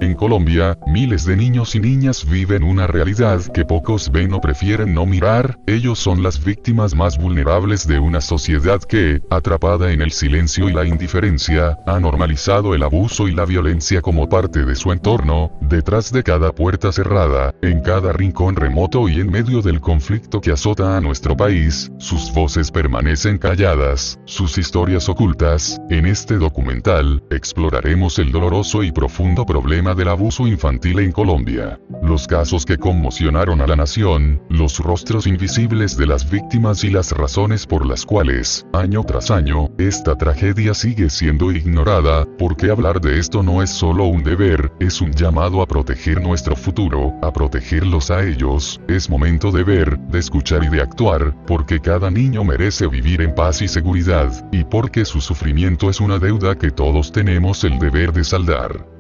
En Colombia, miles de niños y niñas viven una realidad que pocos ven o prefieren no mirar. Ellos son las víctimas más vulnerables de una sociedad que, atrapada en el silencio y la indiferencia, ha normalizado el abuso y la violencia como parte de su entorno. Detrás de cada puerta cerrada, en cada rincón remoto y en medio del conflicto que azota a nuestro país, sus voces permanecen calladas, sus historias ocultas. En este documental, exploraremos el doloroso y profundo problema del abuso infantil en Colombia, los casos que conmocionaron a la nación, los rostros invisibles de las víctimas y las razones por las cuales, año tras año, esta tragedia sigue siendo ignorada, porque hablar de esto no es solo un deber, es un llamado a proteger nuestro futuro, a protegerlos a ellos. Es momento de ver, de escuchar y de actuar, porque cada niño merece vivir en paz y seguridad, y porque su sufrimiento es una deuda que todos tenemos el deber de saldar.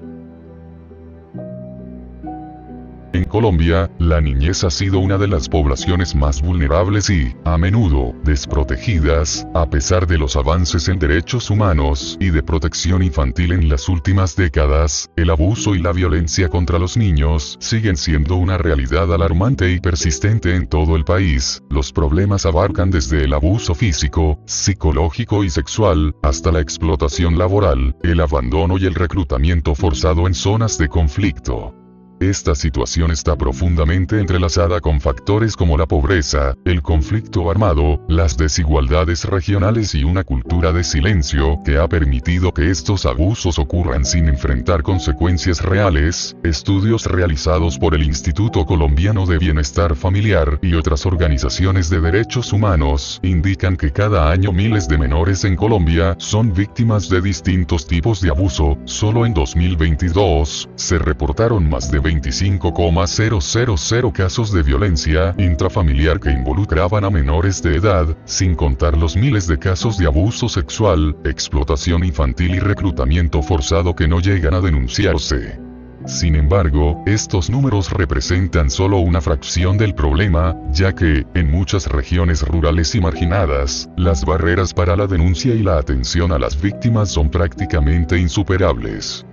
En Colombia, la niñez ha sido una de las poblaciones más vulnerables y, a menudo, desprotegidas, a pesar de los avances en derechos humanos y de protección infantil en las últimas décadas. El abuso y la violencia contra los niños siguen siendo una realidad alarmante y persistente en todo el país. Los problemas abarcan desde el abuso físico, psicológico y sexual, hasta la explotación laboral, el abandono y el reclutamiento forzado en zonas de conflicto. Esta situación está profundamente entrelazada con factores como la pobreza, el conflicto armado, las desigualdades regionales y una cultura de silencio que ha permitido que estos abusos ocurran sin enfrentar consecuencias reales. Estudios realizados por el Instituto Colombiano de Bienestar Familiar y otras organizaciones de derechos humanos indican que cada año miles de menores en Colombia son víctimas de distintos tipos de abuso. Solo en 2022 se reportaron más de 25,000 casos de violencia intrafamiliar que involucraban a menores de edad, sin contar los miles de casos de abuso sexual, explotación infantil y reclutamiento forzado que no llegan a denunciarse. Sin embargo, estos números representan solo una fracción del problema, ya que, en muchas regiones rurales y marginadas, las barreras para la denuncia y la atención a las víctimas son prácticamente insuperables.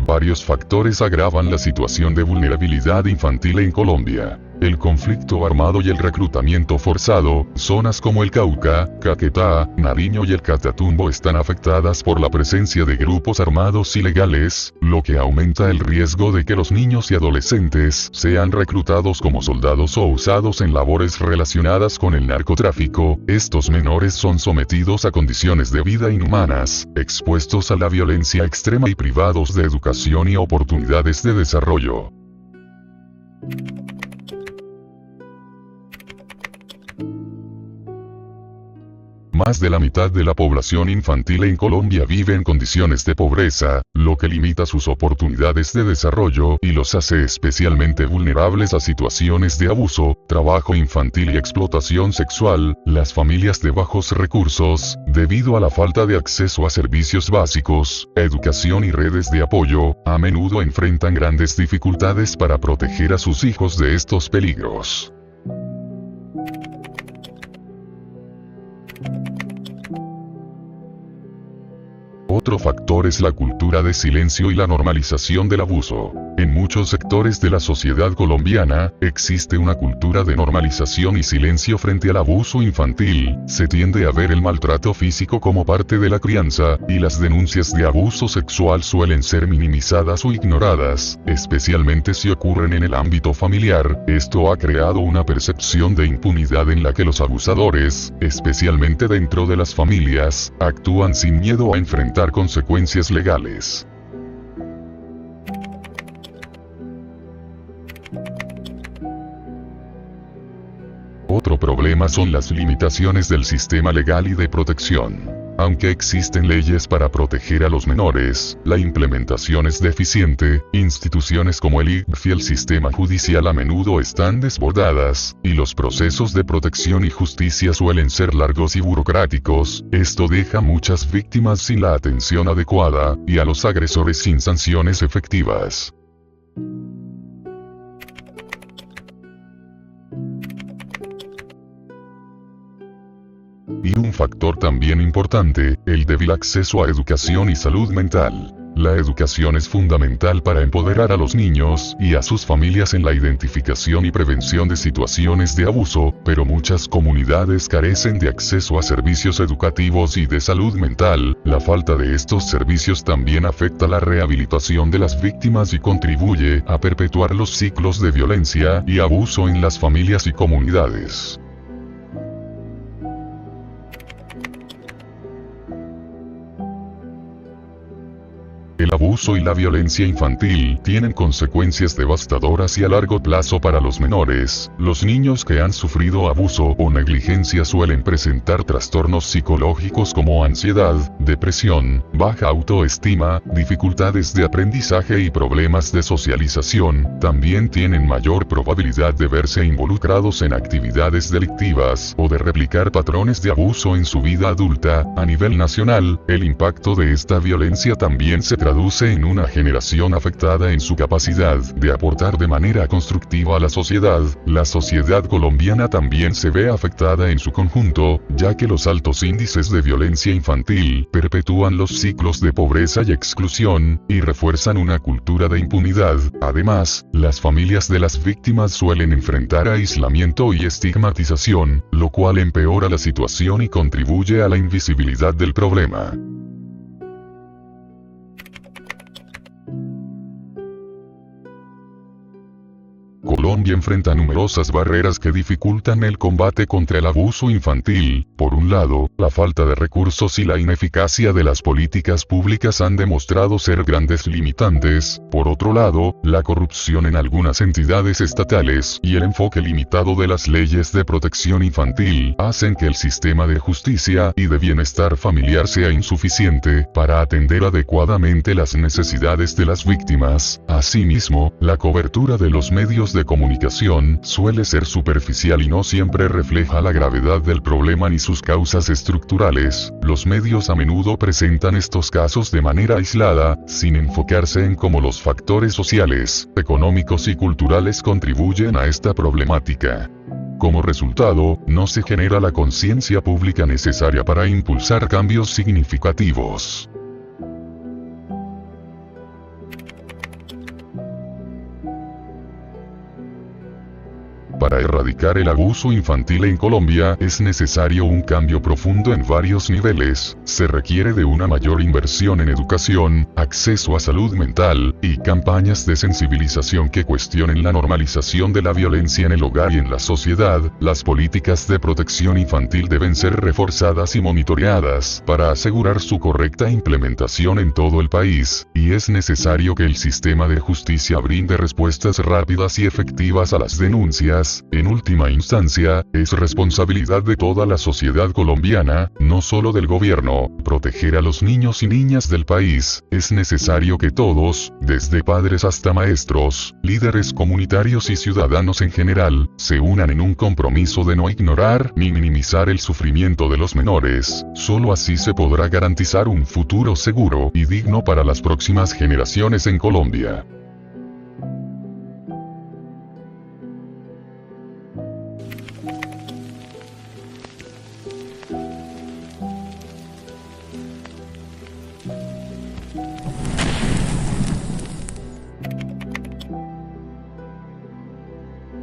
Varios factores agravan la situación de vulnerabilidad infantil en Colombia. El conflicto armado y el reclutamiento forzado. Zonas como el Cauca, Caquetá, Nariño y el Catatumbo están afectadas por la presencia de grupos armados ilegales, lo que aumenta el riesgo de que los niños y adolescentes sean reclutados como soldados o usados en labores relacionadas con el narcotráfico. Estos menores son sometidos a condiciones de vida inhumanas, expuestos a la violencia extrema y privados de educación y oportunidades de desarrollo. Más de la mitad de la población infantil en Colombia vive en condiciones de pobreza, lo que limita sus oportunidades de desarrollo y los hace especialmente vulnerables a situaciones de abuso, trabajo infantil y explotación sexual. Las familias de bajos recursos, debido a la falta de acceso a servicios básicos, educación y redes de apoyo, a menudo enfrentan grandes dificultades para proteger a sus hijos de estos peligros. Otro factor es la cultura de silencio y la normalización del abuso. En muchos sectores de la sociedad colombiana, existe una cultura de normalización y silencio frente al abuso infantil. Se tiende a ver el maltrato físico como parte de la crianza, y las denuncias de abuso sexual suelen ser minimizadas o ignoradas, especialmente si ocurren en el ámbito familiar. Esto ha creado una percepción de impunidad en la que los abusadores, especialmente dentro de las familias, actúan sin miedo a enfrentar consecuencias legales. Otro problema son las limitaciones del sistema legal y de protección. Aunque existen leyes para proteger a los menores, la implementación es deficiente. Instituciones como el ICBF y el sistema judicial a menudo están desbordadas, y los procesos de protección y justicia suelen ser largos y burocráticos. Esto deja a muchas víctimas sin la atención adecuada, y a los agresores sin sanciones efectivas. factor también importante, el débil acceso a educación y salud mental. La educación es fundamental para empoderar a los niños y a sus familias en la identificación y prevención de situaciones de abuso, pero muchas comunidades carecen de acceso a servicios educativos y de salud mental. La falta de estos servicios también afecta la rehabilitación de las víctimas y contribuye a perpetuar los ciclos de violencia y abuso en las familias y comunidades. El abuso y la violencia infantil tienen consecuencias devastadoras y a largo plazo para los menores. Los niños que han sufrido abuso o negligencia suelen presentar trastornos psicológicos como ansiedad, depresión, baja autoestima, dificultades de aprendizaje y problemas de socialización. También tienen mayor probabilidad de verse involucrados en actividades delictivas o de replicar patrones de abuso en su vida adulta. A nivel nacional, el impacto de esta violencia también se traduce en una generación afectada en su capacidad de aportar de manera constructiva a la sociedad. La sociedad colombiana también se ve afectada en su conjunto, ya que los altos índices de violencia infantil perpetúan los ciclos de pobreza y exclusión, y refuerzan una cultura de impunidad. Además, las familias de las víctimas suelen enfrentar aislamiento y estigmatización, lo cual empeora la situación y contribuye a la invisibilidad del problema. Colombia enfrenta numerosas barreras que dificultan el combate contra el abuso infantil. Por un lado, la falta de recursos y la ineficacia de las políticas públicas han demostrado ser grandes limitantes. Por otro lado, la corrupción en algunas entidades estatales y el enfoque limitado de las leyes de protección infantil hacen que el sistema de justicia y de bienestar familiar sea insuficiente para atender adecuadamente las necesidades de las víctimas. Asimismo, la cobertura de los medios de comunicación suele ser superficial y no siempre refleja la gravedad del problema ni sus causas estructurales. Los medios a menudo presentan estos casos de manera aislada, sin enfocarse en cómo los factores sociales, económicos y culturales contribuyen a esta problemática. Como resultado, no se genera la conciencia pública necesaria para impulsar cambios significativos. Para erradicar el abuso infantil en Colombia es necesario un cambio profundo en varios niveles. Se requiere de una mayor inversión en educación, acceso a salud mental, y campañas de sensibilización que cuestionen la normalización de la violencia en el hogar y en la sociedad. Las políticas de protección infantil deben ser reforzadas y monitoreadas para asegurar su correcta implementación en todo el país, y es necesario que el sistema de justicia brinde respuestas rápidas y efectivas a las denuncias. En última instancia, es responsabilidad de toda la sociedad colombiana, no solo del gobierno, proteger a los niños y niñas del país. Es necesario que todos, desde padres hasta maestros, líderes comunitarios y ciudadanos en general, se unan en un compromiso de no ignorar ni minimizar el sufrimiento de los menores. Solo así se podrá garantizar un futuro seguro y digno para las próximas generaciones en Colombia.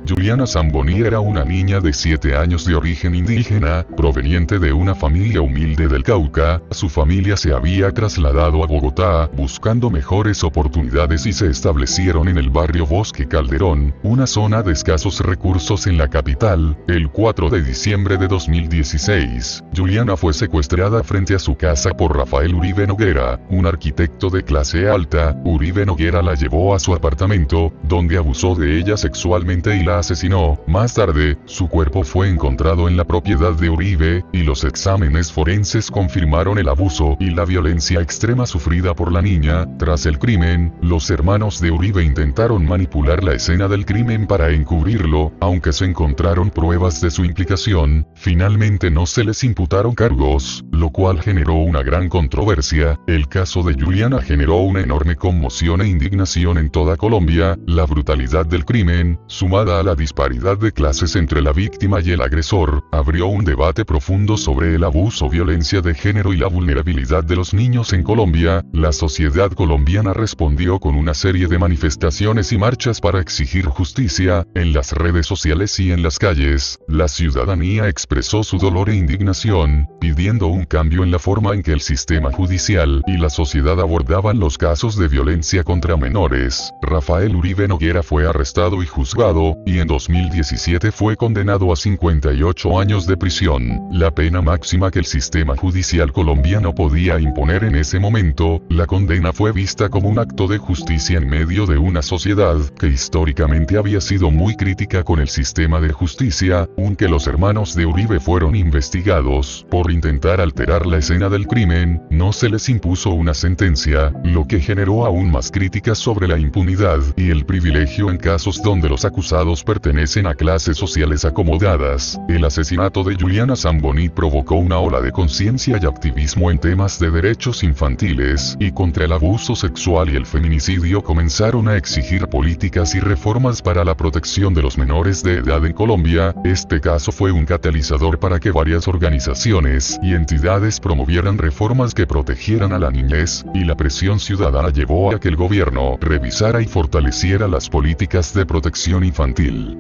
Juliana Zamboni era una niña de 7 años de origen indígena, proveniente de una familia humilde del Cauca. Su familia se había trasladado a Bogotá, buscando mejores oportunidades y se establecieron en el barrio Bosque Calderón, una zona de escasos recursos en la capital. El 4 de diciembre de 2016, Juliana fue secuestrada frente a su casa por Rafael Uribe Noguera, un arquitecto de clase alta. Uribe Noguera la llevó a su apartamento, donde abusó de ella sexualmente y la asesinó. Más tarde, su cuerpo fue encontrado en la propiedad de Uribe, y los exámenes forenses confirmaron el abuso y la violencia extrema sufrida por la niña. Tras el crimen, los hermanos de Uribe intentaron manipular la escena del crimen para encubrirlo, aunque se encontraron pruebas de su implicación. Finalmente no se les imputaron cargos, lo cual generó una gran controversia. El caso de Juliana generó una enorme conmoción e indignación en toda Colombia. La brutalidad del crimen, sumada a la disparidad de clases entre la víctima y el agresor, abrió un debate profundo sobre el abuso, violencia de género y la vulnerabilidad de los niños en Colombia. La sociedad colombiana respondió con una serie de manifestaciones y marchas para exigir justicia. En las redes sociales y en las calles, la ciudadanía expresó su dolor e indignación, pidiendo un cambio en la forma en que el sistema judicial y la sociedad abordaban los casos de violencia contra menores. Rafael Uribe Noguera fue arrestado y juzgado, y en 2017 fue condenado a 58 años de prisión, la pena máxima que el sistema judicial colombiano podía imponer en ese momento. La condena fue vista como un acto de justicia en medio de una sociedad que históricamente había sido muy crítica con el sistema de justicia, aunque los hermanos de Uribe fueron investigados por intentar alterar la escena del crimen, no se les impuso una sentencia, lo que generó aún más críticas sobre la impunidad y el privilegio en casos donde los acusados pertenecen a clases sociales acomodadas. El asesinato de Juliana Zamboni provocó una ola de conciencia y activismo en temas de derechos infantiles, y contra el abuso sexual y el feminicidio comenzaron a exigir políticas y reformas para la protección de los menores de edad en Colombia. Este caso fue un catalizador para que varias organizaciones y entidades promovieran reformas que protegieran a la niñez, y la presión ciudadana llevó a que el gobierno revisara y fortaleciera las políticas de protección infantil.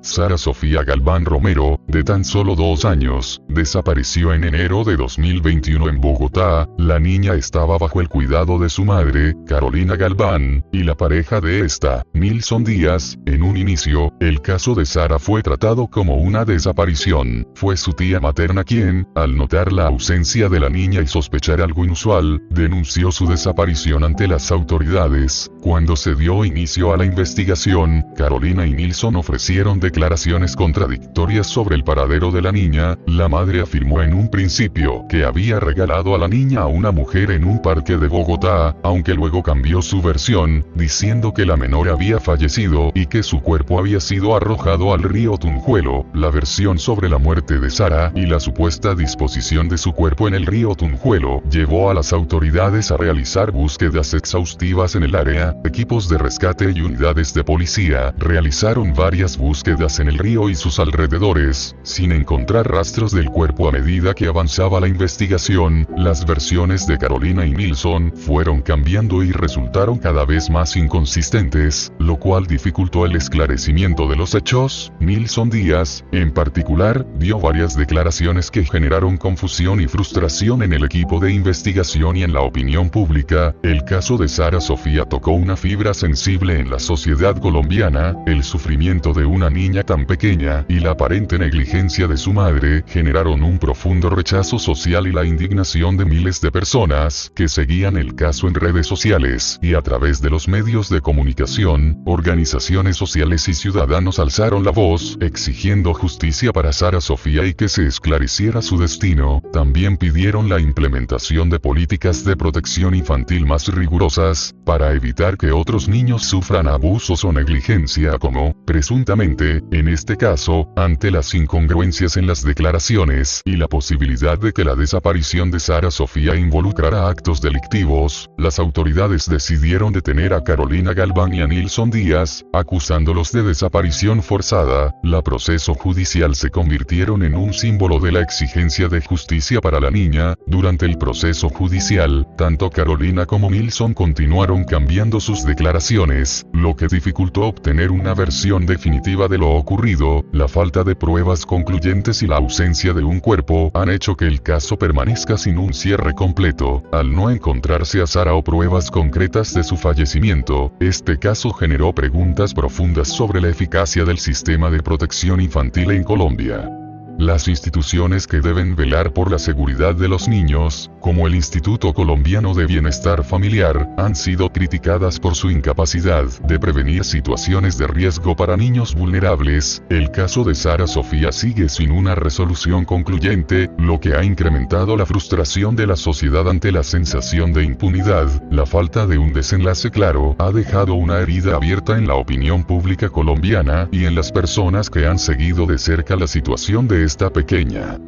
Sara Sofía Galván Romero, de tan solo 2 años, desapareció en enero de 2021 en Bogotá. La niña estaba bajo el cuidado de su madre, Carolina Galván, y la pareja de esta, Nilson Díaz. En un inicio, el caso de Sara fue tratado como una desaparición. Fue su tía materna quien, al notar la ausencia de la niña y sospechar algo inusual, denunció su desaparición ante las autoridades. Cuando se dio inicio a la investigación, Carolina y Nilson ofrecieron declaraciones contradictorias sobre el paradero de la niña. La madre afirmó en un principio que había regalado a la niña a una mujer en un parque de Bogotá, aunque luego cambió su versión, diciendo que la menor había fallecido y que su cuerpo había sido arrojado al río Tunjuelo. La versión sobre la muerte de Sara y la supuesta disposición de su cuerpo en el río Tunjuelo llevó a las autoridades a realizar búsquedas exhaustivas en el área. Equipos de rescate y unidades de policía realizaron varias búsquedas en el río y sus alrededores, sin encontrar rastros del cuerpo. A medida que avanzaba la investigación, las versiones de Carolina y Nilson fueron cambiando y resultaron cada vez más inconsistentes, lo cual dificultó el esclarecimiento de los hechos. Nilson Díaz, en particular, dio varias declaraciones que generaron confusión y frustración en el equipo de investigación y en la opinión pública. El caso de Sara Sofía tocó una fibra sensible en la sociedad colombiana. El sufrimiento de una niña tan pequeña y la aparente negligencia de su madre generaron un profundo rechazo social y la indignación de miles de personas que seguían el caso en redes sociales y a través de los medios de comunicación. Organizaciones sociales y ciudadanos alzaron la voz exigiendo justicia para Sara Sofía y que se esclareciera su destino. También pidieron la implementación de políticas de protección infantil más rigurosas para evitar que otros niños sufran abusos o negligencia como, presuntamente, en este caso, ante las incongruencias en las declaraciones y la posibilidad de que la desaparición de Sara Sofía involucrara actos delictivos, las autoridades decidieron detener a Carolina Galván y a Nilson Díaz, acusándolos de desaparición forzada. El proceso judicial se convirtieron en un símbolo de la exigencia de justicia para la niña. Durante el proceso judicial, tanto Carolina como Nilson continuaron cambiando sus declaraciones, lo que dificultó obtener una versión definitiva de lo ocurrido. La falta de pruebas concluyentes y la ausencia de un cuerpo han hecho que el caso permanezca sin un cierre completo. Al no encontrarse a Sara o pruebas concretas de su fallecimiento, este caso generó preguntas profundas sobre la eficacia del sistema de protección infantil en Colombia. Las instituciones que deben velar por la seguridad de los niños, como el Instituto Colombiano de Bienestar Familiar, han sido criticadas por su incapacidad de prevenir situaciones de riesgo para niños vulnerables. El caso de Sara Sofía sigue sin una resolución concluyente, lo que ha incrementado la frustración de la sociedad ante la sensación de impunidad. La falta de un desenlace claro ha dejado una herida abierta en la opinión pública colombiana y en las personas que han seguido de cerca la situación de esta pequeña.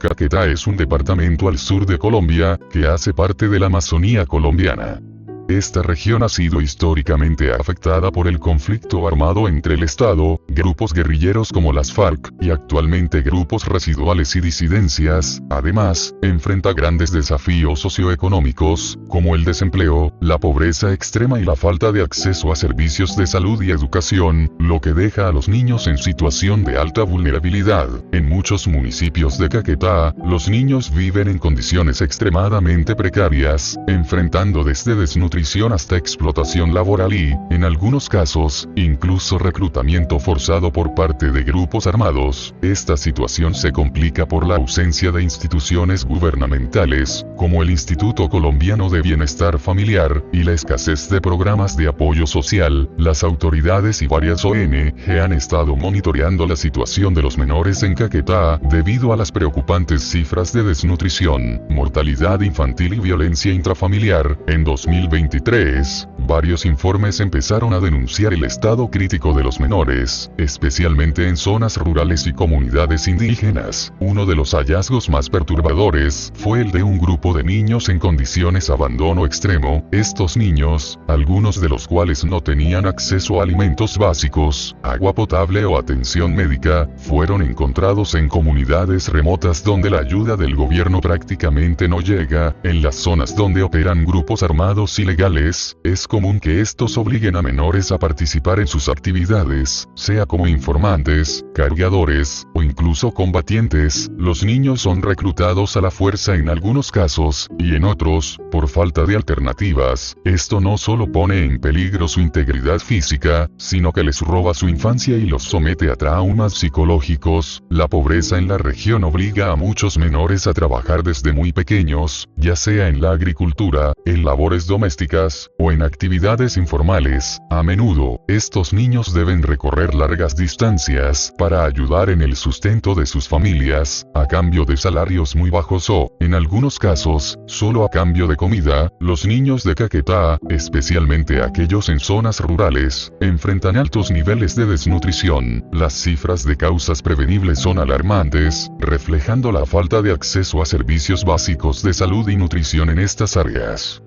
Caquetá es un departamento al sur de Colombia, que hace parte de la Amazonía colombiana. Esta región ha sido históricamente afectada por el conflicto armado entre el Estado, grupos guerrilleros como las FARC, y actualmente grupos residuales y disidencias. Además, enfrenta grandes desafíos socioeconómicos, como el desempleo, la pobreza extrema y la falta de acceso a servicios de salud y educación, lo que deja a los niños en situación de alta vulnerabilidad. En muchos municipios de Caquetá, los niños viven en condiciones extremadamente precarias, enfrentando desde desnutrición hasta explotación laboral y, en algunos casos, incluso reclutamiento forzado por parte de grupos armados. Esta situación se complica por la ausencia de instituciones gubernamentales, como el Instituto Colombiano de Bienestar Familiar, y la escasez de programas de apoyo social. Las autoridades y varias ONG han estado monitoreando la situación de los menores en Caquetá, debido a las preocupantes cifras de desnutrición, mortalidad infantil y violencia intrafamiliar. En 2023, varios informes empezaron a denunciar el estado crítico de los menores, especialmente en zonas rurales y comunidades indígenas. Uno de los hallazgos más perturbadores fue el de un grupo de niños en condiciones de abandono extremo. Estos niños, algunos de los cuales no tenían acceso a alimentos básicos, agua potable o atención médica, fueron encontrados en comunidades remotas donde la ayuda del gobierno prácticamente no llega. En las zonas donde operan grupos armados ilegales, es común que estos obliguen a menores a participar en sus actividades, sea como informantes, cargadores, o incluso combatientes. Los niños son reclutados a la fuerza en algunos casos, y en otros, por falta de alternativas. Esto no solo pone en peligro su integridad física, sino que les roba su infancia y los somete a traumas psicológicos. La pobreza en la región obliga a muchos menores a trabajar desde muy pequeños, ya sea en la agricultura, en labores domésticas, o en actividades informales. A menudo, estos niños deben recorrer largas distancias para ayudar en el sustento de sus familias, a cambio de salarios muy bajos o, en algunos casos, solo a cambio de comida. Los niños de Caquetá, especialmente aquellos en zonas rurales, enfrentan altos niveles de desnutrición. Las cifras de causas prevenibles son alarmantes, reflejando la falta de acceso a servicios básicos de salud y nutrición en estas áreas.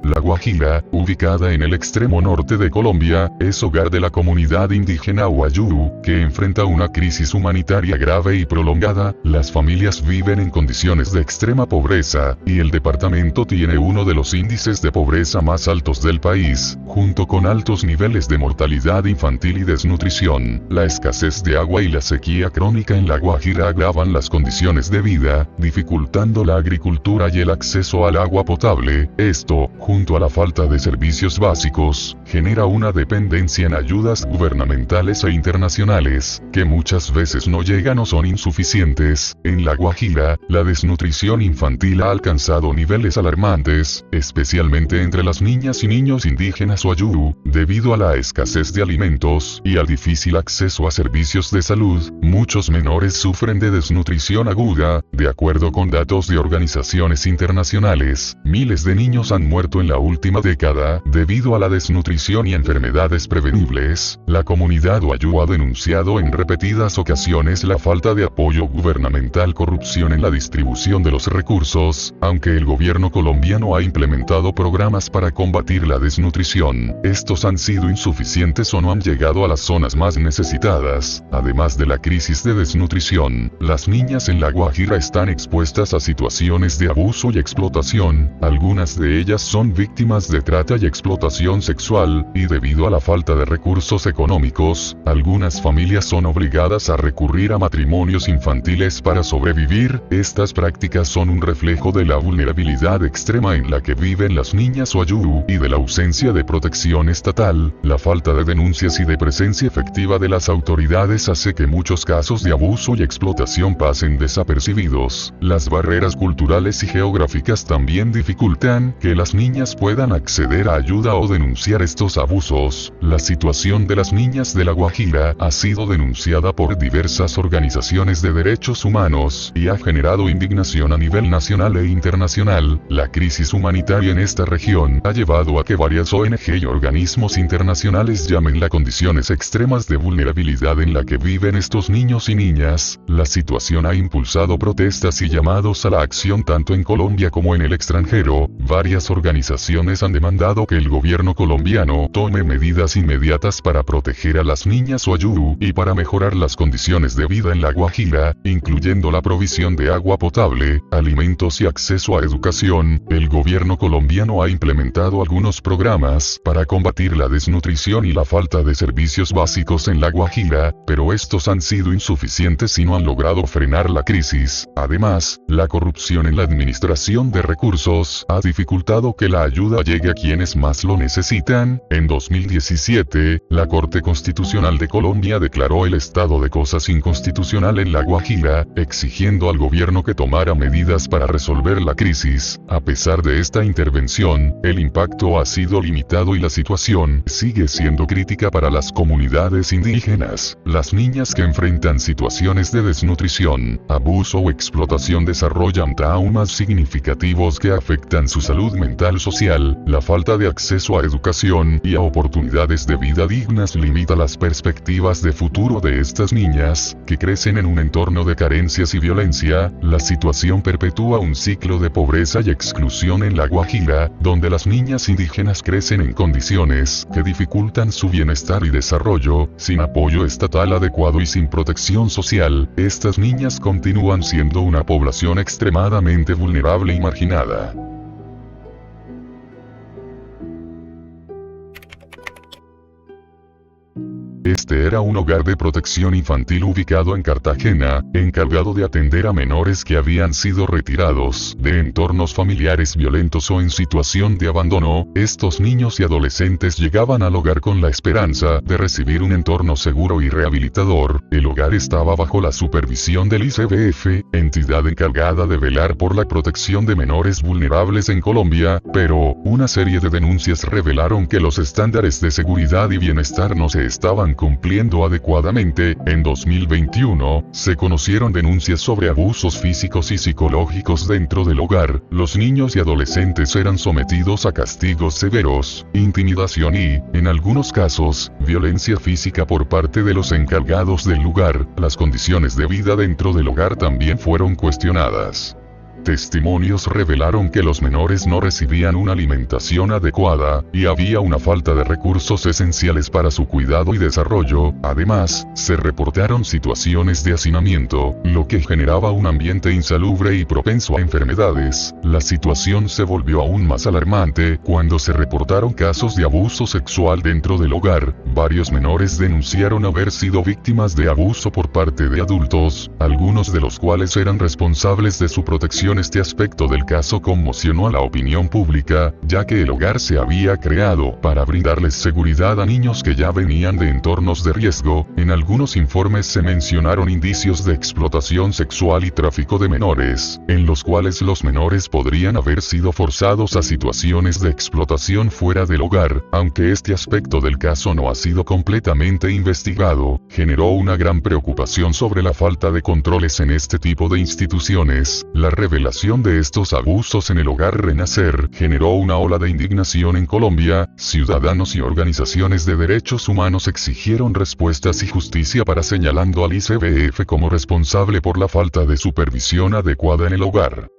La Guajira, ubicada en el extremo norte de Colombia, es hogar de la comunidad indígena Wayuu, que enfrenta una crisis humanitaria grave y prolongada. Las familias viven en condiciones de extrema pobreza, y el departamento tiene uno de los índices de pobreza más altos del país, junto con altos niveles de mortalidad infantil y desnutrición. La escasez de agua y la sequía crónica en la Guajira agravan las condiciones de vida, dificultando la agricultura y el acceso al agua potable. Esto, junto a la falta de servicios básicos, genera una dependencia en ayudas gubernamentales e internacionales, que muchas veces no llegan o son insuficientes. En la Guajira, la desnutrición infantil ha alcanzado niveles alarmantes, especialmente entre las niñas y niños indígenas Wayuu, debido a la escasez de alimentos y al difícil acceso a servicios de salud. Muchos menores sufren de desnutrición aguda. De acuerdo con datos de organizaciones internacionales, miles de niños han muerto en la última década, debido a la desnutrición y enfermedades prevenibles. La comunidad Wayuu ha denunciado en repetidas ocasiones la falta de apoyo gubernamental, corrupción en la distribución de los recursos. Aunque el gobierno colombiano ha implementado programas para combatir la desnutrición, estos han sido insuficientes o no han llegado a las zonas más necesitadas. Además de la crisis de desnutrición, las niñas en la Guajira están expuestas a situaciones de abuso y explotación. Algunas de ellas son víctimas de trata y explotación sexual, y debido a la falta de recursos económicos, algunas familias son obligadas a recurrir a matrimonios infantiles para sobrevivir. Estas prácticas son un reflejo de la vulnerabilidad extrema en la que viven las niñas Wayuu y de la ausencia de protección estatal. La falta de denuncias y de presencia efectiva de las autoridades hace que muchos casos de abuso y explotación pasen desapercibidos. Las barreras culturales y geográficas también dificultan que las niñas niñas puedan acceder a ayuda o denunciar estos abusos. La situación de las niñas de La Guajira ha sido denunciada por diversas organizaciones de derechos humanos y ha generado indignación a nivel nacional e internacional. La crisis humanitaria en esta región ha llevado a que varias ONG y organismos internacionales llamen las condiciones extremas de vulnerabilidad en la que viven estos niños y niñas. La situación ha impulsado protestas y llamados a la acción tanto en Colombia como en el extranjero. Varias organizaciones han demandado que el gobierno colombiano tome medidas inmediatas para proteger a las niñas Wayuu y para mejorar las condiciones de vida en La Guajira, incluyendo la provisión de agua potable, alimentos y acceso a educación. El gobierno colombiano ha implementado algunos programas para combatir la desnutrición y la falta de servicios básicos en La Guajira, pero estos han sido insuficientes y no han logrado frenar la crisis. Además, la corrupción en la administración de recursos ha dificultado que la ayuda llegue a quienes más lo necesitan. En 2017, la Corte Constitucional de Colombia declaró el estado de cosas inconstitucional en La Guajira, exigiendo al gobierno que tomara medidas para resolver la crisis. A pesar de esta intervención, el impacto ha sido limitado y la situación sigue siendo crítica para las comunidades indígenas. Las niñas que enfrentan situaciones de desnutrición, abuso o explotación desarrollan traumas significativos que afectan su salud mental social. La falta de acceso a educación y a oportunidades de vida dignas limita las perspectivas de futuro de estas niñas, que crecen en un entorno de carencias y violencia. La situación perpetúa un ciclo de pobreza y exclusión en La Guajira, donde las niñas indígenas crecen en condiciones que dificultan su bienestar y desarrollo. Sin apoyo estatal adecuado y sin protección social, estas niñas continúan siendo una población extremadamente vulnerable y marginada. Este era un hogar de protección infantil ubicado en Cartagena, encargado de atender a menores que habían sido retirados de entornos familiares violentos o en situación de abandono. Estos niños y adolescentes llegaban al hogar con la esperanza de recibir un entorno seguro y rehabilitador. El hogar estaba bajo la supervisión del ICBF, entidad encargada de velar por la protección de menores vulnerables en Colombia, pero una serie de denuncias revelaron que los estándares de seguridad y bienestar no se estaban cumpliendo adecuadamente. En 2021, se conocieron denuncias sobre abusos físicos y psicológicos dentro del hogar. Los niños y adolescentes eran sometidos a castigos severos, intimidación y, en algunos casos, violencia física por parte de los encargados del lugar. Las condiciones de vida dentro del hogar también fueron cuestionadas. Testimonios revelaron que los menores no recibían una alimentación adecuada, y había una falta de recursos esenciales para su cuidado y desarrollo. Además, se reportaron situaciones de hacinamiento, lo que generaba un ambiente insalubre y propenso a enfermedades. La situación se volvió aún más alarmante cuando se reportaron casos de abuso sexual dentro del hogar. Varios menores denunciaron haber sido víctimas de abuso por parte de adultos, algunos de los cuales eran responsables de su protección. Este aspecto del caso conmocionó a la opinión pública, ya que el hogar se había creado para brindarles seguridad a niños que ya venían de entornos de riesgo. En algunos informes se mencionaron indicios de explotación sexual y tráfico de menores, en los cuales los menores podrían haber sido forzados a situaciones de explotación fuera del hogar. Aunque este aspecto del caso no ha sido completamente investigado, generó una gran preocupación sobre la falta de controles en este tipo de instituciones. La revelación de estos abusos en el hogar Renacer generó una ola de indignación en Colombia. Ciudadanos y organizaciones de derechos humanos exigieron respuestas y justicia para señalando al ICBF como responsable por la falta de supervisión adecuada en el hogar.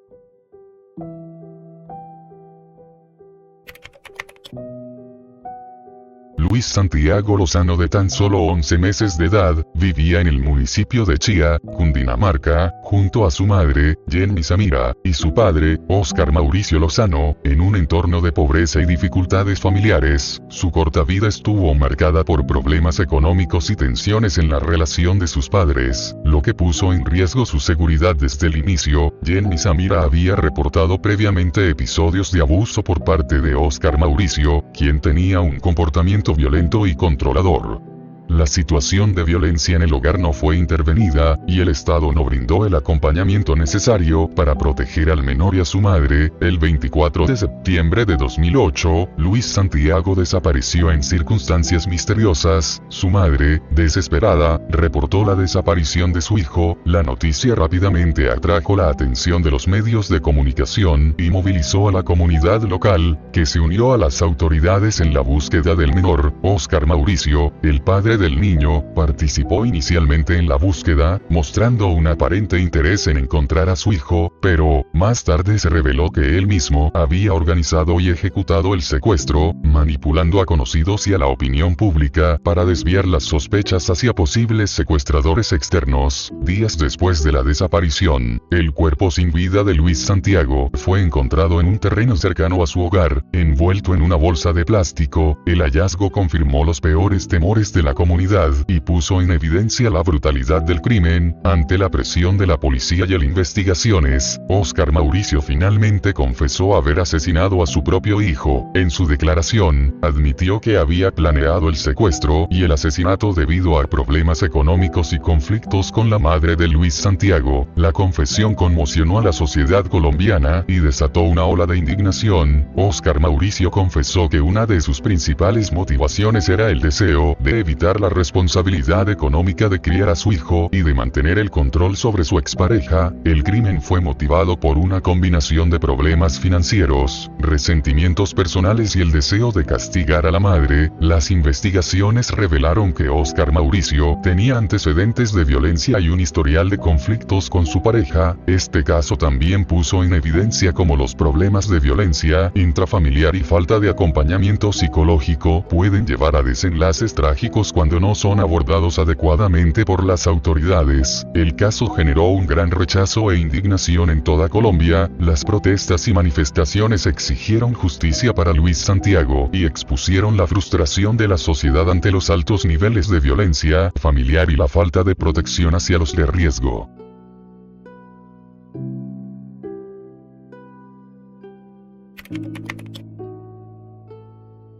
Luis Santiago Lozano, de tan solo 11 meses de edad, vivía en el municipio de Chía, Cundinamarca, junto a su madre, Jenny Samira, y su padre, Óscar Mauricio Lozano, en un entorno de pobreza y dificultades familiares. Su corta vida estuvo marcada por problemas económicos y tensiones en la relación de sus padres, lo que puso en riesgo su seguridad desde el inicio. Jenny Samira había reportado previamente episodios de abuso por parte de Óscar Mauricio, quien tenía un comportamiento violento y controlador. La situación de violencia en el hogar no fue intervenida, y el Estado no brindó el acompañamiento necesario para proteger al menor y a su madre. El 24 de septiembre de 2008, Luis Santiago desapareció en circunstancias misteriosas. Su madre, desesperada, reportó la desaparición de su hijo. La noticia rápidamente atrajo la atención de los medios de comunicación y movilizó a la comunidad local, que se unió a las autoridades en la búsqueda del menor. Óscar Mauricio, el padre del niño, participó inicialmente en la búsqueda, mostrando un aparente interés en encontrar a su hijo, pero, más tarde se reveló que él mismo había organizado y ejecutado el secuestro, manipulando a conocidos y a la opinión pública para desviar las sospechas hacia posibles secuestradores externos. Días después de la desaparición, el cuerpo sin vida de Luis Santiago fue encontrado en un terreno cercano a su hogar, envuelto en una bolsa de plástico. El hallazgo confirmó los peores temores de la comunidad y puso en evidencia la brutalidad del crimen. Ante la presión de la policía y las investigaciones, Óscar Mauricio finalmente confesó haber asesinado a su propio hijo. En su declaración, admitió que había planeado el secuestro y el asesinato debido a problemas económicos y conflictos con la madre de Luis Santiago. La confesión conmocionó a la sociedad colombiana y desató una ola de indignación. Óscar Mauricio confesó que una de sus principales motivaciones era el deseo de evitar la responsabilidad económica de criar a su hijo y de mantener el control sobre su expareja. El crimen fue motivado por una combinación de problemas financieros, resentimientos personales y el deseo de castigar a la madre. Las investigaciones revelaron que Óscar Mauricio tenía antecedentes de violencia y un historial de conflictos con su pareja. Este caso también puso en evidencia cómo los problemas de violencia intrafamiliar y falta de acompañamiento psicológico pueden llevar a desenlaces trágicos cuando no son abordados adecuadamente por las autoridades. El caso generó un gran rechazo e indignación en toda Colombia. Las protestas y manifestaciones exigieron justicia para Luis Santiago y expusieron la frustración de la sociedad ante los altos niveles de violencia familiar y la falta de protección hacia los de riesgo.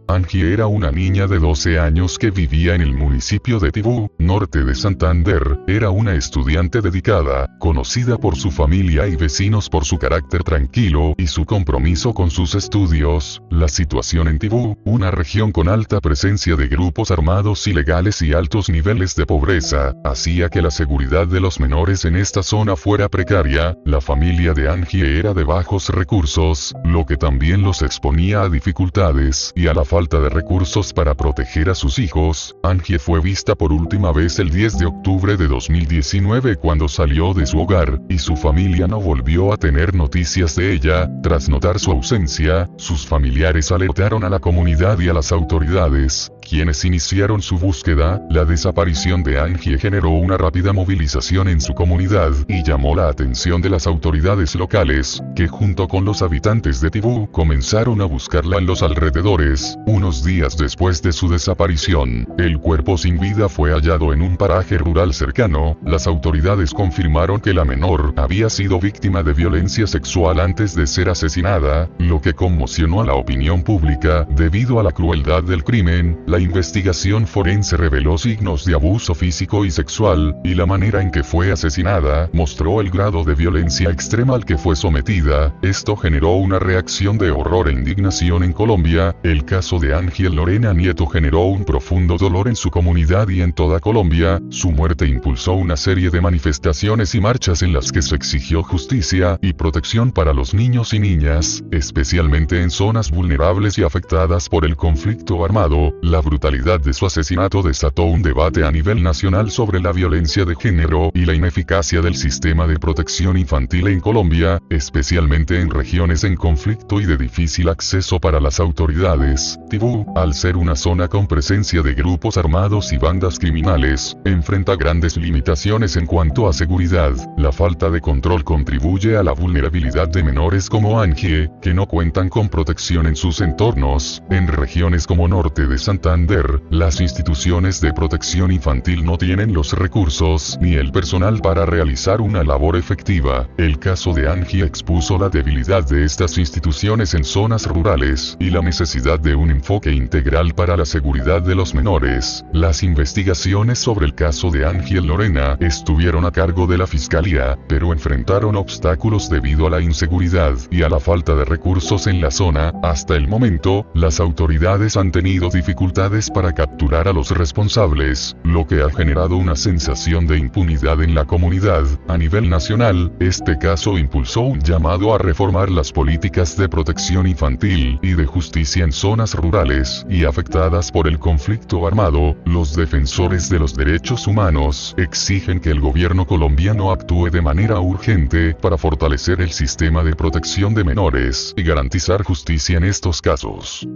Angie era una niña de 12 años que vivía en el municipio de Tibú, norte de Santander. Era una estudiante dedicada, conocida por su familia y vecinos por su carácter tranquilo y su compromiso con sus estudios. La situación en Tibú, una región con alta presencia de grupos armados ilegales y altos niveles de pobreza, hacía que la seguridad de los menores en esta zona fuera precaria. La familia de Angie era de bajos recursos, lo que también los exponía a dificultades y a la falta de recursos para proteger a sus hijos. Angie fue vista por última vez el 10 de octubre de 2019 cuando salió de su hogar, y su familia no volvió a tener noticias de ella. Tras notar su ausencia, sus familiares alertaron a la comunidad y a las autoridades, quienes iniciaron su búsqueda. La desaparición de Angie generó una rápida movilización en su comunidad y llamó la atención de las autoridades locales, que junto con los habitantes de Tibú comenzaron a buscarla en los alrededores. Unos días después de su desaparición, el cuerpo sin vida fue hallado en un paraje rural cercano. Las autoridades confirmaron que la menor había sido víctima de violencia sexual antes de ser asesinada, lo que conmocionó a la opinión pública. Debido a la crueldad del crimen, la investigación forense reveló signos de abuso físico y sexual, y la manera en que fue asesinada mostró el grado de violencia extrema al que fue sometida. Esto generó una reacción de horror e indignación en Colombia. El caso de Angie Lorena Nieto generó un profundo dolor en su comunidad y en toda Colombia. Su muerte impulsó una serie de manifestaciones y marchas en las que se exigió justicia y protección para los niños y niñas, especialmente en zonas vulnerables y afectadas por el conflicto armado. La brutalidad de su asesinato desató un debate a nivel nacional sobre la violencia de género y la ineficacia del sistema de protección infantil en Colombia, especialmente en regiones en conflicto y de difícil acceso para las autoridades. Tibú, al ser una zona con presencia de grupos armados y bandas criminales, enfrenta grandes limitaciones en cuanto a seguridad. La falta de control contribuye a la vulnerabilidad de menores como Angie, que no cuentan con protección en sus entornos. En regiones como norte de Santander Santander, las instituciones de protección infantil no tienen los recursos ni el personal para realizar una labor efectiva. El caso de Angie expuso la debilidad de estas instituciones en zonas rurales y la necesidad de un enfoque integral para la seguridad de los menores. Las investigaciones sobre el caso de Ángel Lorena estuvieron a cargo de la Fiscalía, pero enfrentaron obstáculos debido a la inseguridad y a la falta de recursos en la zona. Hasta el momento, las autoridades han tenido dificultades para capturar a los responsables, lo que ha generado una sensación de impunidad en la comunidad. A nivel nacional, este caso impulsó un llamado a reformar las políticas de protección infantil y de justicia en zonas rurales y afectadas por el conflicto armado. Los defensores de los derechos humanos exigen que el gobierno colombiano actúe de manera urgente para fortalecer el sistema de protección de menores y garantizar justicia en estos casos.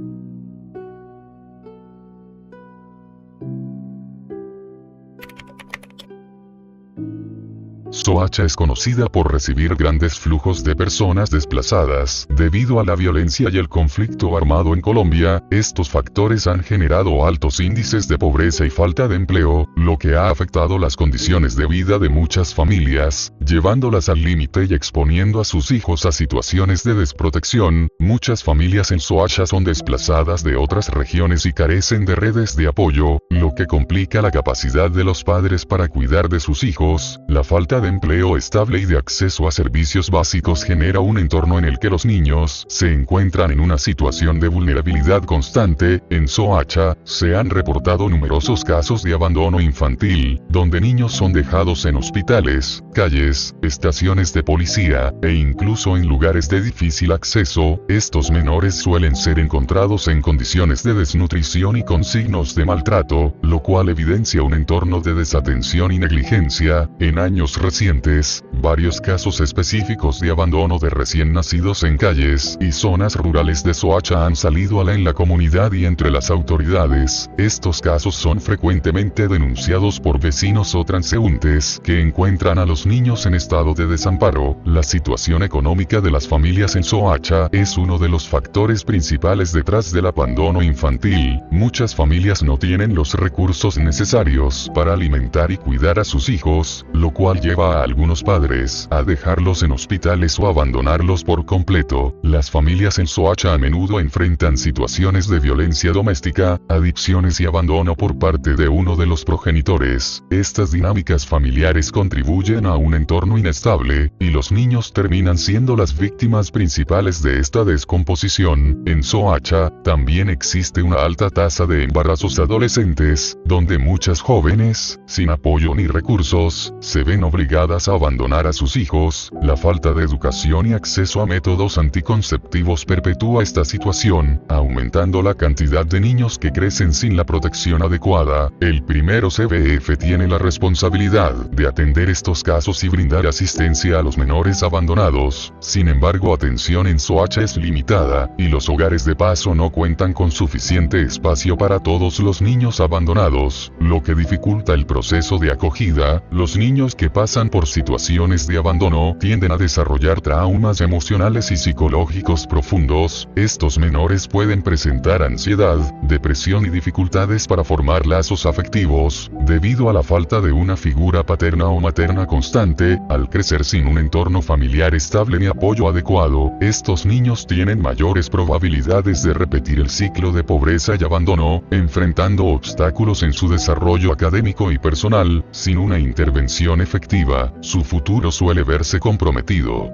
Soacha es conocida por recibir grandes flujos de personas desplazadas. Debido a la violencia y el conflicto armado en Colombia, estos factores han generado altos índices de pobreza y falta de empleo, lo que ha afectado las condiciones de vida de muchas familias, llevándolas al límite y exponiendo a sus hijos a situaciones de desprotección. Muchas familias en Soacha son desplazadas de otras regiones y carecen de redes de apoyo, lo que complica la capacidad de los padres para cuidar de sus hijos. La falta de empleo estable y de acceso a servicios básicos genera un entorno en el que los niños se encuentran en una situación de vulnerabilidad constante. En Soacha, se han reportado numerosos casos de abandono infantil, donde niños son dejados en hospitales, calles, estaciones de policía, e incluso en lugares de difícil acceso. Estos menores suelen ser encontrados en condiciones de desnutrición y con signos de maltrato, lo cual evidencia un entorno de desatención y negligencia. En años recientes, varios casos específicos de abandono de recién nacidos en calles y zonas rurales de Soacha han salido a la comunidad y entre las autoridades. Estos casos son frecuentemente denunciados por vecinos o transeúntes que encuentran a los niños en estado de desamparo. La situación económica de las familias en Soacha es uno de los factores principales detrás del abandono infantil. Muchas familias no tienen los recursos necesarios para alimentar y cuidar a sus hijos, lo cual lleva a algunos padres a dejarlos en hospitales o abandonarlos por completo. Las familias en Soacha a menudo enfrentan situaciones de violencia doméstica, adicciones y abandono por parte de uno de los progenitores. Estas dinámicas familiares contribuyen a un entorno inestable, y los niños terminan siendo las víctimas principales de esta descomposición. En Soacha, también existe una alta tasa de embarazos adolescentes, donde muchas jóvenes, sin apoyo ni recursos, se ven obligadas a abandonar a sus hijos. La falta de educación y acceso a métodos anticonceptivos perpetúa esta situación, aumentando la cantidad de niños que crecen sin la protección adecuada. El primero CBF tiene la responsabilidad de atender estos casos y brindar asistencia a los menores abandonados. Sin embargo, atención en Soacha es limitada, y los hogares de paso no cuentan con suficiente espacio para todos los niños abandonados, lo que dificulta el proceso de acogida. Los niños que pasan por situaciones de abandono tienden a desarrollar traumas emocionales y psicológicos profundos. Estos menores pueden presentar ansiedad, depresión y dificultades para formar lazos afectivos, debido a la falta de una figura paterna o materna constante. Al crecer sin un entorno familiar estable ni apoyo adecuado, estos niños tienen mayores probabilidades de repetir el ciclo de pobreza y abandono, enfrentando obstáculos en su desarrollo académico y personal. Sin una intervención efectiva, su futuro suele verse comprometido.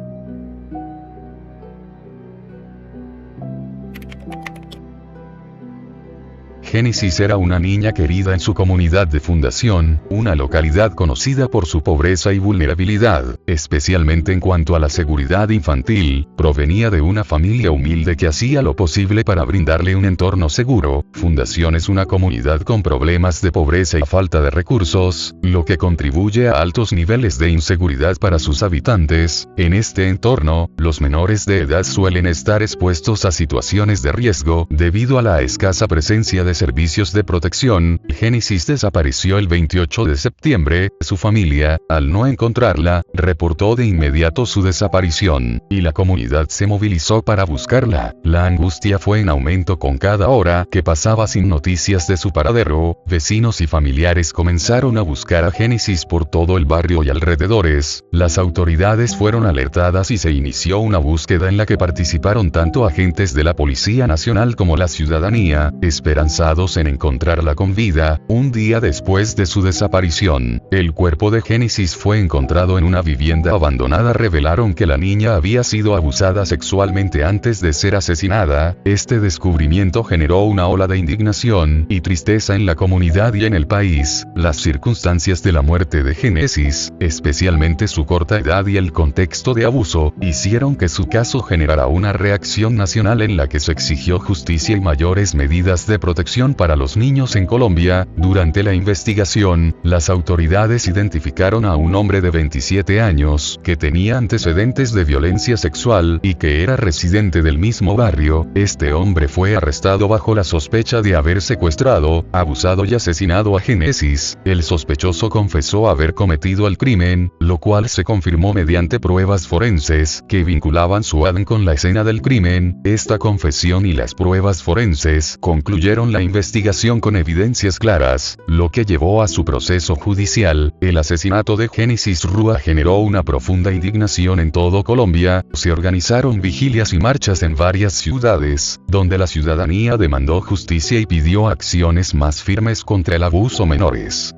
Génesis era una niña querida en su comunidad de Fundación, una localidad conocida por su pobreza y vulnerabilidad, especialmente en cuanto a la seguridad infantil. Provenía de una familia humilde que hacía lo posible para brindarle un entorno seguro. Fundación es una comunidad con problemas de pobreza y falta de recursos, lo que contribuye a altos niveles de inseguridad para sus habitantes. En este entorno, los menores de edad suelen estar expuestos a situaciones de riesgo debido a la escasa presencia de servicios de protección, Génesis desapareció el 28 de septiembre, su familia, al no encontrarla, reportó de inmediato su desaparición, y la comunidad se movilizó para buscarla. La angustia fue en aumento con cada hora que pasaba sin noticias de su paradero. Vecinos y familiares comenzaron a buscar a Génesis por todo el barrio y alrededores. Las autoridades fueron alertadas y se inició una búsqueda en la que participaron tanto agentes de la Policía Nacional como la ciudadanía, esperanzados en encontrarla con vida. Un día después de su desaparición, el cuerpo de Génesis fue encontrado en una vivienda abandonada. Revelaron que la niña había sido abusada sexualmente antes de ser asesinada. Este descubrimiento generó una ola de indignación y tristeza en la comunidad y en el país. Las circunstancias de la muerte de Génesis, especialmente su corta edad y el contexto de abuso, hicieron que su caso generara una reacción nacional en la que se exigió justicia y mayores medidas de protección para los niños en Colombia. Durante la investigación, las autoridades identificaron a un hombre de 27 años, que tenía antecedentes de violencia sexual y que era residente del mismo barrio. Este hombre fue arrestado bajo la sospecha de haber secuestrado, abusado y asesinado a Génesis. El sospechoso confesó haber cometido el crimen, lo cual se confirmó mediante pruebas forenses que vinculaban su ADN con la escena del crimen. Esta confesión y las pruebas forenses concluyeron la investigación con evidencias claras, lo que llevó a su proceso judicial. El asesinato de Génesis Rúa generó una profunda indignación en todo Colombia. Se organizaron vigilias y marchas en varias ciudades, donde la ciudadanía demandó justicia y pidió acciones más firmes contra el abuso menores.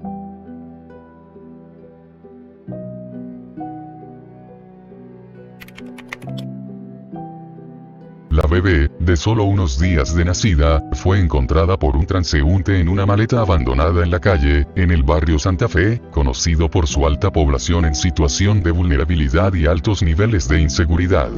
La bebé, de solo unos días de nacida, fue encontrada por un transeúnte en una maleta abandonada en la calle, en el barrio Santa Fe, conocido por su alta población en situación de vulnerabilidad y altos niveles de inseguridad.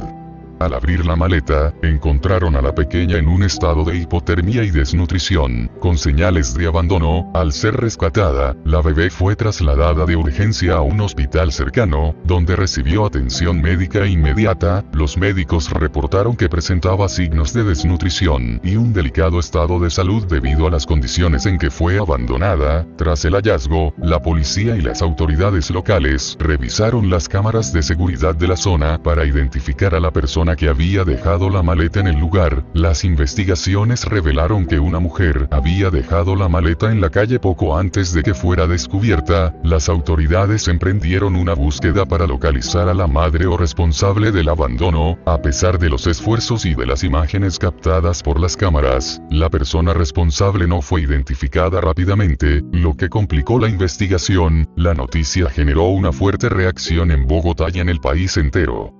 Al abrir la maleta, encontraron a la pequeña en un estado de hipotermia y desnutrición, con señales de abandono. Al ser rescatada, la bebé fue trasladada de urgencia a un hospital cercano, donde recibió atención médica inmediata. Los médicos reportaron que presentaba signos de desnutrición y un delicado estado de salud debido a las condiciones en que fue abandonada. Tras el hallazgo, la policía y las autoridades locales revisaron las cámaras de seguridad de la zona para identificar a la persona que había dejado la maleta en el lugar. Las investigaciones revelaron que una mujer había dejado la maleta en la calle poco antes de que fuera descubierta. Las autoridades emprendieron una búsqueda para localizar a la madre o responsable del abandono. A pesar de los esfuerzos y de las imágenes captadas por las cámaras, la persona responsable no fue identificada rápidamente, lo que complicó la investigación. La noticia generó una fuerte reacción en Bogotá y en el país entero.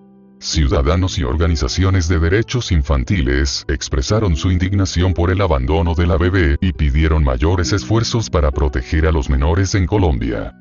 Ciudadanos y organizaciones de derechos infantiles expresaron su indignación por el abandono de la bebé y pidieron mayores esfuerzos para proteger a los menores en Colombia.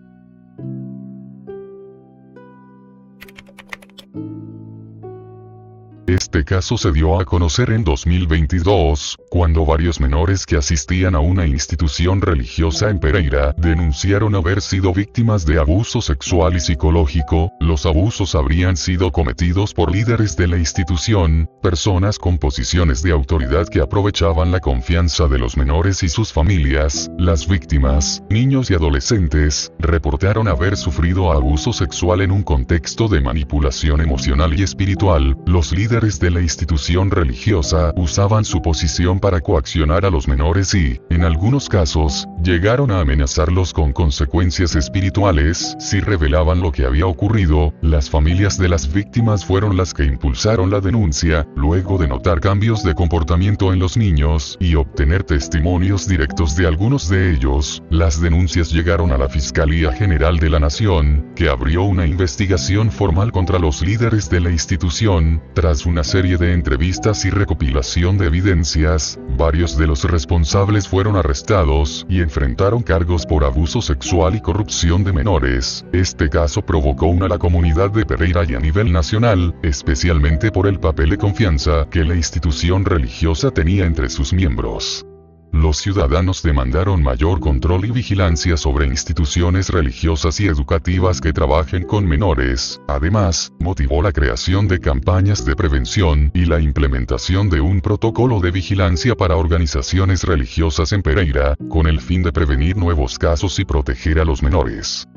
Este caso se dio a conocer en 2022, cuando varios menores que asistían a una institución religiosa en Pereira denunciaron haber sido víctimas de abuso sexual y psicológico. Los abusos habrían sido cometidos por líderes de la institución, personas con posiciones de autoridad que aprovechaban la confianza de los menores y sus familias. Las víctimas, niños y adolescentes, reportaron haber sufrido abuso sexual en un contexto de manipulación emocional y espiritual. Los líderes de la institución religiosa usaban su posición para coaccionar a los menores y, en algunos casos, llegaron a amenazarlos con consecuencias espirituales si revelaban lo que había ocurrido. Las familias de las víctimas fueron las que impulsaron la denuncia, luego de notar cambios de comportamiento en los niños y obtener testimonios directos de algunos de ellos. Las denuncias llegaron a la Fiscalía General de la Nación, que abrió una investigación formal contra los líderes de la institución. Tras una serie de entrevistas y recopilación de evidencias, varios de los responsables fueron arrestados y enfrentaron cargos por abuso sexual y corrupción de menores. Este caso provocó una la comunidad de Pereira y a nivel nacional, especialmente por el papel de confianza que la institución religiosa tenía entre sus miembros. los ciudadanos demandaron mayor control y vigilancia sobre instituciones religiosas y educativas que trabajen con menores. Además, motivó la creación de campañas de prevención y la implementación de un protocolo de vigilancia para organizaciones religiosas en Pereira, con el fin de prevenir nuevos casos y proteger a los menores.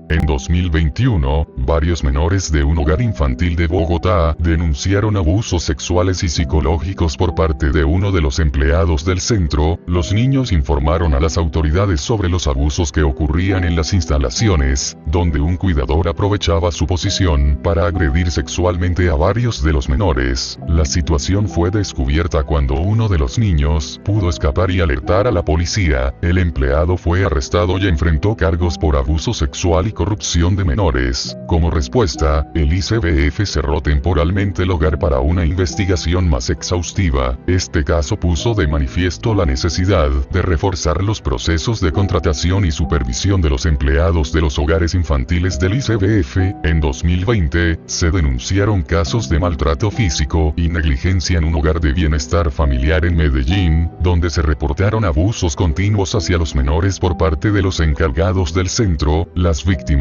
En 2021, varios menores de un hogar infantil de Bogotá denunciaron abusos sexuales y psicológicos por parte de uno de los empleados del centro. Los niños informaron a las autoridades sobre los abusos que ocurrían en las instalaciones, donde un cuidador aprovechaba su posición para agredir sexualmente a varios de los menores. La situación fue descubierta cuando uno de los niños pudo escapar y alertar a la policía. El empleado fue arrestado y enfrentó cargos por abuso sexual y corrupción de menores. Como respuesta, el ICBF cerró temporalmente el hogar para una investigación más exhaustiva. Este caso puso de manifiesto la necesidad de reforzar los procesos de contratación y supervisión de los empleados de los hogares infantiles del ICBF. En 2020, se denunciaron casos de maltrato físico y negligencia en un hogar de bienestar familiar en Medellín, donde se reportaron abusos continuos hacia los menores por parte de los encargados del centro. Las víctimas,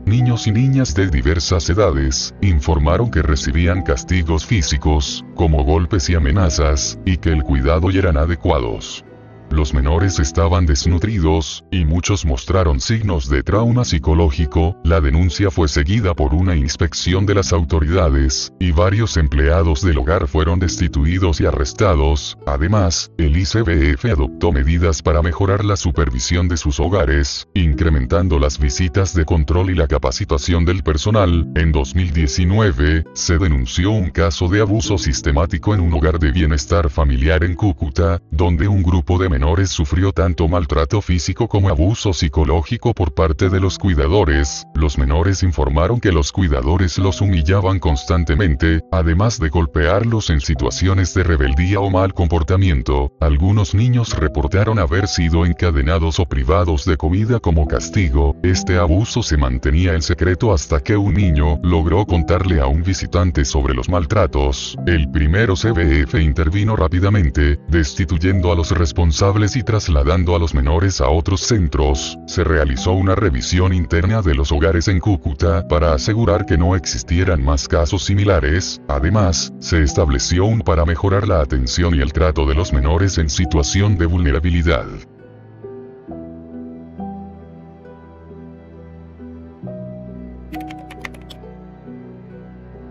niños y niñas de diversas edades, informaron que recibían castigos físicos, como golpes y amenazas, y que el cuidado eran adecuados. Los menores estaban desnutridos, y muchos mostraron signos de trauma psicológico. La denuncia fue seguida por una inspección de las autoridades, y varios empleados del hogar fueron destituidos y arrestados. Además, el ICBF adoptó medidas para mejorar la supervisión de sus hogares, incrementando las visitas de control y la capacitación del personal. En 2019, se denunció un caso de abuso sistemático en un hogar de bienestar familiar en Cúcuta, donde un grupo de menores sufrió tanto maltrato físico como abuso psicológico por parte de los cuidadores. Los menores informaron que los cuidadores los humillaban constantemente, además de golpearlos en situaciones de rebeldía o mal comportamiento. Algunos niños reportaron haber sido encadenados o privados de comida como castigo. Este abuso se mantenía en secreto hasta que un niño logró contarle a un visitante sobre los maltratos. El primero CBF intervino rápidamente, destituyendo a los responsables y trasladando a los menores a otros centros. Se realizó una revisión interna de los hogares en Cúcuta para asegurar que no existieran más casos similares. Además, se estableció para mejorar la atención y el trato de los menores en situación de vulnerabilidad.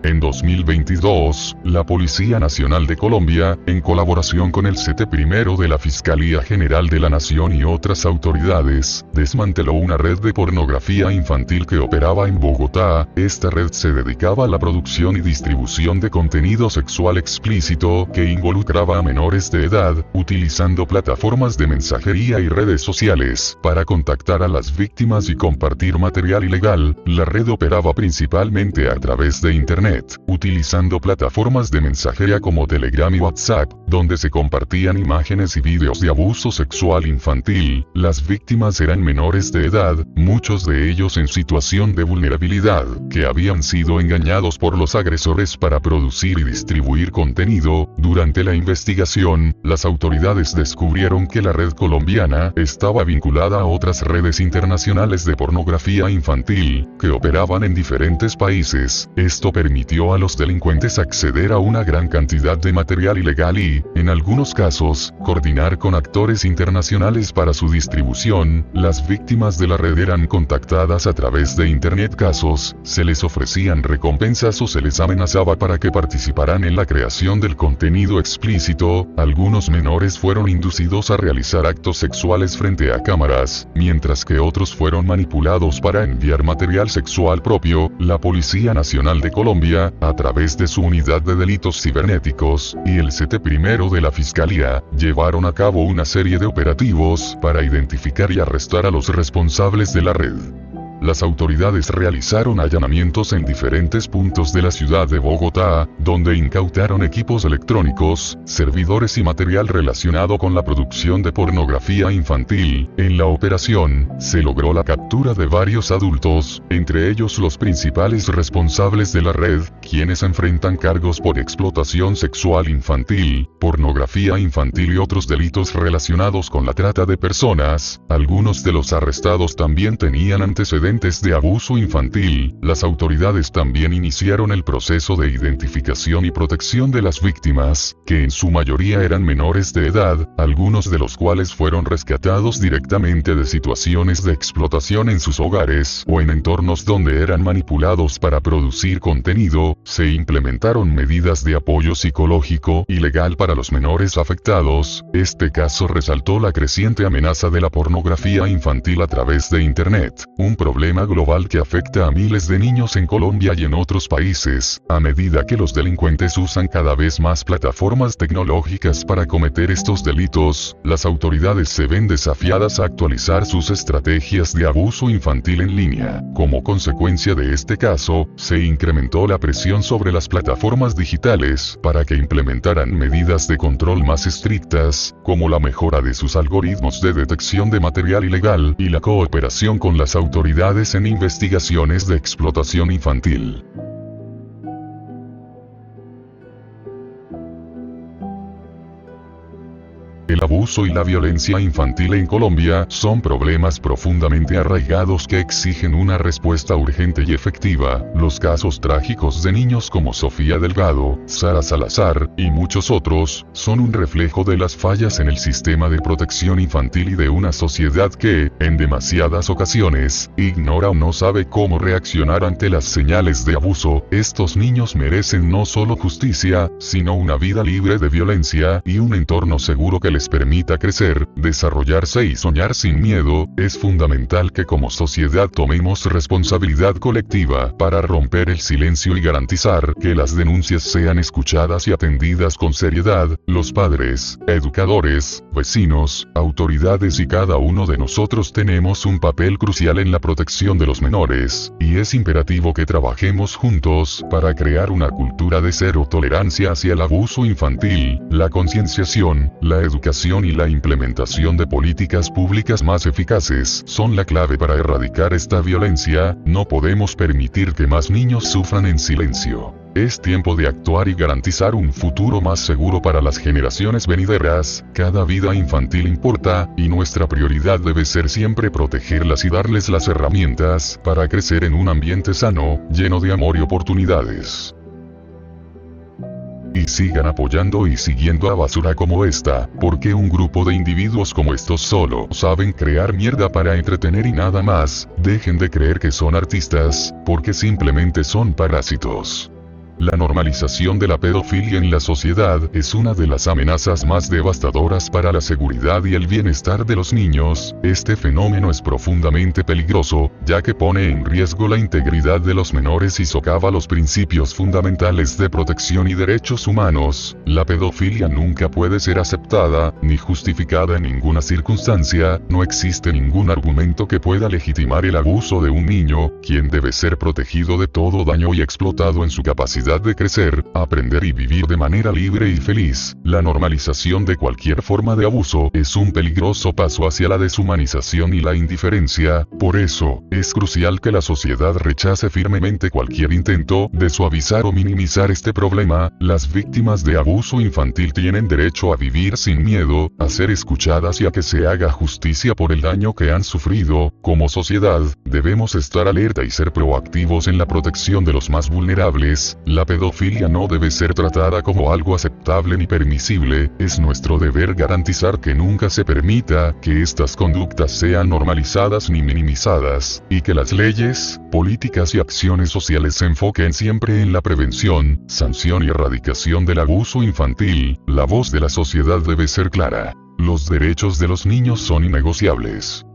En 2022, la Policía Nacional de Colombia, en colaboración con el CT1 de la Fiscalía General de la Nación y otras autoridades, desmanteló una red de pornografía infantil que operaba en Bogotá. Esta red se dedicaba a la producción y distribución de contenido sexual explícito que involucraba a menores de edad, utilizando plataformas de mensajería y redes sociales para contactar a las víctimas y compartir material ilegal. La red operaba principalmente a través de Internet, utilizando plataformas de mensajería como Telegram y WhatsApp, donde se compartían imágenes y vídeos de abuso sexual infantil. Las víctimas eran menores de edad, muchos de ellos en situación de vulnerabilidad, que habían sido engañados por los agresores para producir y distribuir contenido. Durante la investigación, las autoridades descubrieron que la red colombiana estaba vinculada a otras redes internacionales de pornografía infantil, que operaban en diferentes países. Esto permitió a los delincuentes acceder a una gran cantidad de material ilegal y, en algunos casos, coordinar con actores internacionales para su distribución. Las víctimas de la red eran contactadas a través de Internet. Casos, se les ofrecían recompensas o se les amenazaba para que participaran en la creación del contenido explícito. Algunos menores fueron inducidos a realizar actos sexuales frente a cámaras, mientras que otros fueron manipulados para enviar material sexual propio. La Policía Nacional de Colombia, a través de su unidad de delitos cibernéticos, y el CT1 de la Fiscalía, llevaron a cabo una serie de operativos para identificar y arrestar a los responsables de la red. Las autoridades realizaron allanamientos en diferentes puntos de la ciudad de Bogotá, donde incautaron equipos electrónicos, servidores y material relacionado con la producción de pornografía infantil. En la operación, se logró la captura de varios adultos, entre ellos los principales responsables de la red, quienes enfrentan cargos por explotación sexual infantil, pornografía infantil y otros delitos relacionados con la trata de personas. Algunos de los arrestados también tenían antecedentes de abuso infantil. Las autoridades también iniciaron el proceso de identificación y protección de las víctimas, que en su mayoría eran menores de edad, algunos de los cuales fueron rescatados directamente de situaciones de explotación en sus hogares o en entornos donde eran manipulados para producir contenido. Se implementaron medidas de apoyo psicológico y legal para los menores afectados. Este caso resaltó la creciente amenaza de la pornografía infantil a través de Internet, un problema global que afecta a miles de niños en Colombia y en otros países, a medida que los delincuentes usan cada vez más plataformas tecnológicas para cometer estos delitos. Las autoridades se ven desafiadas a actualizar sus estrategias de abuso infantil en línea. Como consecuencia de este caso, se incrementó la presión sobre las plataformas digitales para que implementaran medidas de control más estrictas, como la mejora de sus algoritmos de detección de material ilegal y la cooperación con las autoridades en investigaciones de explotación infantil. El abuso y la violencia infantil en Colombia son problemas profundamente arraigados que exigen una respuesta urgente y efectiva. Los casos trágicos de niños como Sofía Delgado, Sara Salazar, y muchos otros, son un reflejo de las fallas en el sistema de protección infantil y de una sociedad que, en demasiadas ocasiones, ignora o no sabe cómo reaccionar ante las señales de abuso. Estos niños merecen no solo justicia, sino una vida libre de violencia y un entorno seguro que les permita crecer, desarrollarse y soñar sin miedo. Es fundamental que como sociedad tomemos responsabilidad colectiva para romper el silencio y garantizar que las denuncias sean escuchadas y atendidas con seriedad. Los padres, educadores, vecinos, autoridades y cada uno de nosotros tenemos un papel crucial en la protección de los menores, y es imperativo que trabajemos juntos para crear una cultura de cero tolerancia hacia el abuso infantil. La concienciación, la educación y la implementación de políticas públicas más eficaces son la clave para erradicar esta violencia. No podemos permitir que más niños sufran en silencio. Es tiempo de actuar y garantizar un futuro más seguro para las generaciones venideras. Cada vida infantil importa, y nuestra prioridad debe ser siempre protegerlas y darles las herramientas para crecer en un ambiente sano, lleno de amor y oportunidades. Y sigan apoyando y siguiendo a basura como esta, porque un grupo de individuos como estos solo saben crear mierda para entretener y nada más. Dejen de creer que son artistas, porque simplemente son parásitos. La normalización de la pedofilia en la sociedad es una de las amenazas más devastadoras para la seguridad y el bienestar de los niños. Este fenómeno es profundamente peligroso, ya que pone en riesgo la integridad de los menores y socava los principios fundamentales de protección y derechos humanos. La pedofilia nunca puede ser aceptada, ni justificada en ninguna circunstancia. No existe ningún argumento que pueda legitimar el abuso de un niño, quien debe ser protegido de todo daño y explotado en su capacidad de crecer, aprender y vivir de manera libre y feliz. La normalización de cualquier forma de abuso es un peligroso paso hacia la deshumanización y la indiferencia. Por eso, es crucial que la sociedad rechace firmemente cualquier intento de suavizar o minimizar este problema. Las víctimas de abuso infantil tienen derecho a vivir sin miedo, a ser escuchadas y a que se haga justicia por el daño que han sufrido. Como sociedad, debemos estar alerta y ser proactivos en la protección de los más vulnerables. La pedofilia no debe ser tratada como algo aceptable ni permisible. Es nuestro deber garantizar que nunca se permita que estas conductas sean normalizadas ni minimizadas, y que las leyes, políticas y acciones sociales se enfoquen siempre en la prevención, sanción y erradicación del abuso infantil. La voz de la sociedad debe ser clara. Los derechos de los niños son innegociables.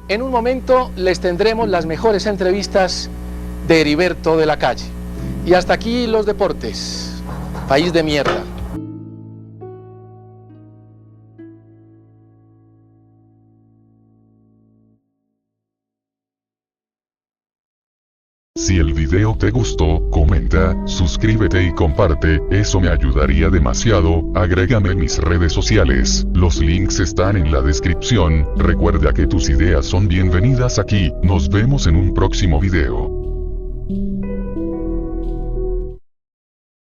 En un momento les tendremos las mejores entrevistas de Heriberto de la Calle. Y hasta aquí los deportes. País de mierda. Si el video te gustó, comenta, suscríbete y comparte, eso me ayudaría demasiado. Agrégame en mis redes sociales, los links están en la descripción. Recuerda que tus ideas son bienvenidas aquí. Nos vemos en un próximo video.